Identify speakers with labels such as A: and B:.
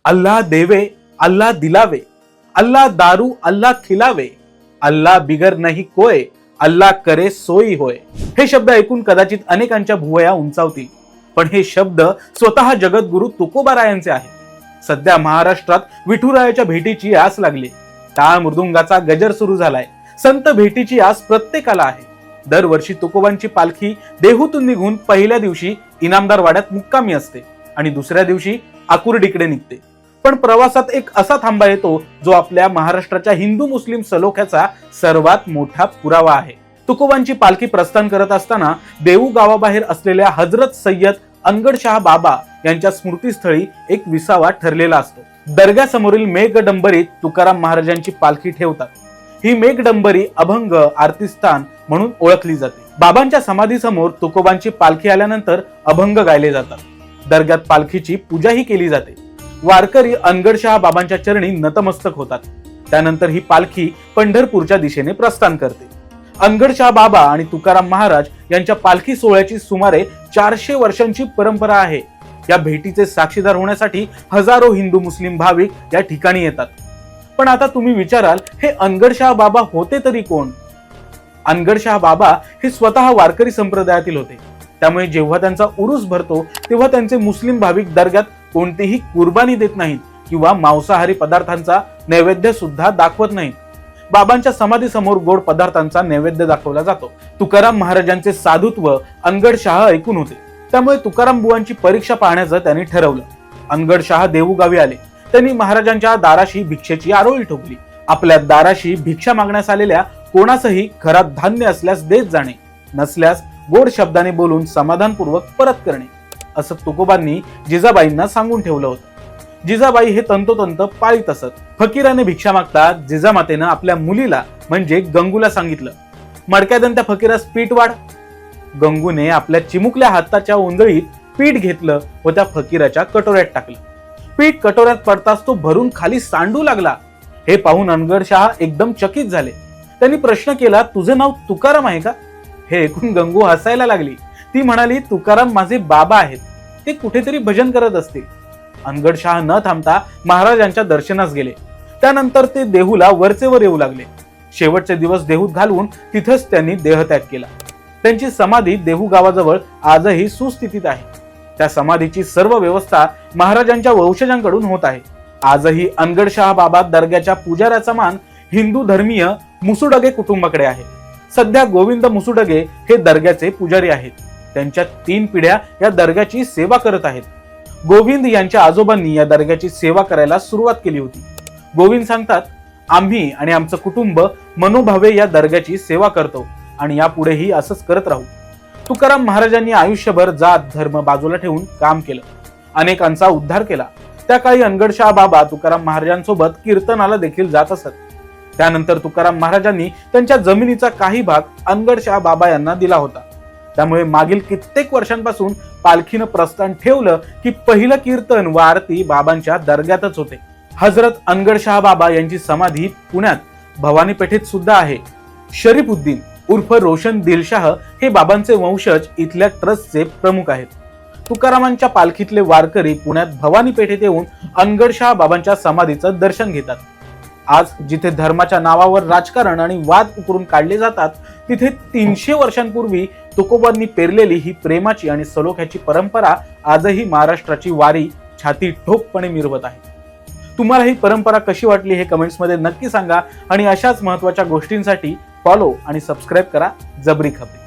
A: अल्लाह देवे अल्लाह दिलावे, अल्लाह दारू अल्लाह खिलावे, अल्लाह बिगर नाही कोय, अल्लाह करे सोयी होय. हे शब्द ऐकून कदाचित अनेकांच्या भुवया उंचावतील, पण हे शब्द स्वतः जगद्गुरु तुकोबारायांचे आहेत. सध्या महाराष्ट्रात विठुरायाच्या भेटीची आस लागली. टाळ मृदुंगाचा गजर सुरू झालाय. संत भेटीची आस प्रत्येकाला आहे. दरवर्षी तुकोबांची पालखी देहूतून निघून पहिल्या दिवशी इनामदार वाड्यात मुक्कामी असते आणि दुसऱ्या दिवशी आकुर्डीकडे निघते. पण प्रवासात एक असा थांबा येतो जो आपल्या महाराष्ट्राच्या हिंदू मुस्लिम सलोख्याचा सर्वात मोठा पुरावा आहे. तुकोबांची पालखी प्रस्थान करत असताना देहू गावाबाहेर असलेल्या हजरत सय्यद अनगडशाह बाबा यांच्या स्मृतीस्थळी एक विसावा ठरलेला असतो. दर्ग्यासमोरील मेघडंबरीत तुकाराम महाराजांची पालखी ठेवतात. ही मेघडंबरी अभंग आरतीस्थान म्हणून ओळखली जाते. बाबांच्या समाधीसमोर तुकोबांची पालखी आल्यानंतर अभंग गायले जातात. दर्ग्यात पालखीची पूजाही केली जाते. वारकरी अनगडशाह बाबांच्या चरणी नतमस्तक होतात. त्यानंतर ही पालखी पंढरपूरच्या दिशेने प्रस्थान करते. अनगडशाह बाबा आणि तुकाराम महाराज यांच्या पालखी सोहळ्याची सुमारे 400 वर्षांची परंपरा आहे. या भेटीचे साक्षीदार होण्यासाठी हजारो हिंदू मुस्लिम भाविक या ठिकाणी येतात. पण आता तुम्ही विचाराल, हे अनगडशाह बाबा होते तरी कोण? अनगडशाह बाबा हे स्वतः वारकरी संप्रदायातील होते. त्यामुळे जेव्हा त्यांचा उरूस भरतो तेव्हा त्यांचे मुस्लिम भाविक दर्ग्यात कोणतीही कुर्बानी देत नाहीत किंवा मांसाहारी पदार्थांचा नैवेद्य सुद्धा दाखवत नाहीत. बाबांच्या समाधीसमोर गोड पदार्थांचा नैवेद्य दाखवला जातो. तुकाराम महाराजांचे साधुत्व अनगडशाह ऐकून होते. त्यामुळे तुकाराम बुवांची परीक्षा पाहण्याचं त्यांनी ठरवलं. अनगडशाह देहू गावी आले. त्यांनी महाराजांच्या दाराशी भिक्षेची आरोळी ठोकली. आपल्या दाराशी भिक्षा मागण्यास आलेल्या कोणासही घरात धान्य असल्यास देत जाणे, नसल्यास गोड शब्दाने बोलून समाधानपूर्वक परत करणे, असं तुकोबांनी जिजाबाईंना सांगून ठेवलं होतं. जिजाबाई हे तंतोतंत पाळीत असत. फकीराने भिक्षा मागता जिजामातेनं आपल्या मुलीला म्हणजे गंगूला सांगितलं, मडक्यादन त्या फकीरास पीठ वाढ. गंगूने आपल्या चिमुकल्या हाताच्या ओंजळीत पीठ घेतलं व त्या फकीराच्या कटोऱ्यात टाकलं. पीठ कटोऱ्यात पडताच तो भरून खाली सांडू लागला. हे पाहून अनगडशाह एकदम चकित झाले. त्यांनी प्रश्न केला, तुझं नाव तुकाराम आहे का? हे ऐकून गंगू हसायला लागली. ती म्हणाली, तुकाराम माझे बाबा आहेत, ते कुठेतरी भजन करत असतील. अनगडशाह न थांबता महाराजांच्या दर्शनास गेले. त्यानंतर ते देहूला वरचेवर येऊ लागले. शेवटचे दिवस देहूत घालवून तिथंच त्यांनी देहत्याग केला. त्यांची समाधी देहू गावाजवळ आजही सुस्थितीत आहे. त्या समाधीची सर्व व्यवस्था महाराजांच्या वंशजांकडून होत आहे. आजही अनगडशाह बाबा दर्ग्याच्या पुजाऱ्याचा मान हिंदू धर्मीय मुसुडगे कुटुंबाकडे आहे. सध्या गोविंद मुसुडगे हे दर्ग्याचे पुजारी आहेत. त्यांच्या 3 पिढ्या या दर्ग्याची सेवा करत आहेत. गोविंद यांच्या आजोबांनी या दर्ग्याची सेवा करायला सुरुवात केली होती. गोविंद सांगतात, आम्ही आणि आमचं कुटुंब मनोभावे या दर्ग्याची सेवा करतो आणि यापुढेही असंच करत राहू. तुकाराम महाराजांनी आयुष्यभर जात धर्म बाजूला ठेवून काम केलं. अनेकांचा उद्धार केला. त्या काळी अनगडशाह बाबा तुकाराम महाराजांसोबत कीर्तनाला देखील जात असत. त्यानंतर तुकाराम महाराजांनी त्यांच्या जमिनीचा काही भाग अनगडशाह बाबा यांना दिला होता. त्यामुळे मागील कित्येक वर्षांपासून पालखीनं प्रस्थान ठेवलं की पहिलं कीर्तन व आरती बाबांच्या दर्ग्यातच होते. हजरत अनगडशाह बाबा यांची समाधी पुण्यात भवानी पेठेत सुद्धा आहे. शरीफुद्दीन उर्फ रोशन दिलशाह हे बाबांचे वंशज इथल्या ट्रस्टचे प्रमुख आहेत. तुकारामांच्या पालखीतले वारकरी पुण्यात भवानी पेठेत येऊन अनगडशाह बाबांच्या समाधीचं दर्शन घेतात. आज जिथे धर्माच्या नावावर राजकारण आणि वाद उकरून काढले जातात, तिथे 300 वर्षांपूर्वी तुकोबांनी पेरलेली ही प्रेमाची आणि सलोख्याची परंपरा आजही महाराष्ट्राची वारी छाती ठोकपणे मिरवत आहे. तुम्हाला ही परंपरा कशी वाटली हे कमेंट्समध्ये नक्की सांगा आणि अशाच महत्त्वाच्या गोष्टींसाठी फॉलो आणि सबस्क्राईब करा जबरी खबरी.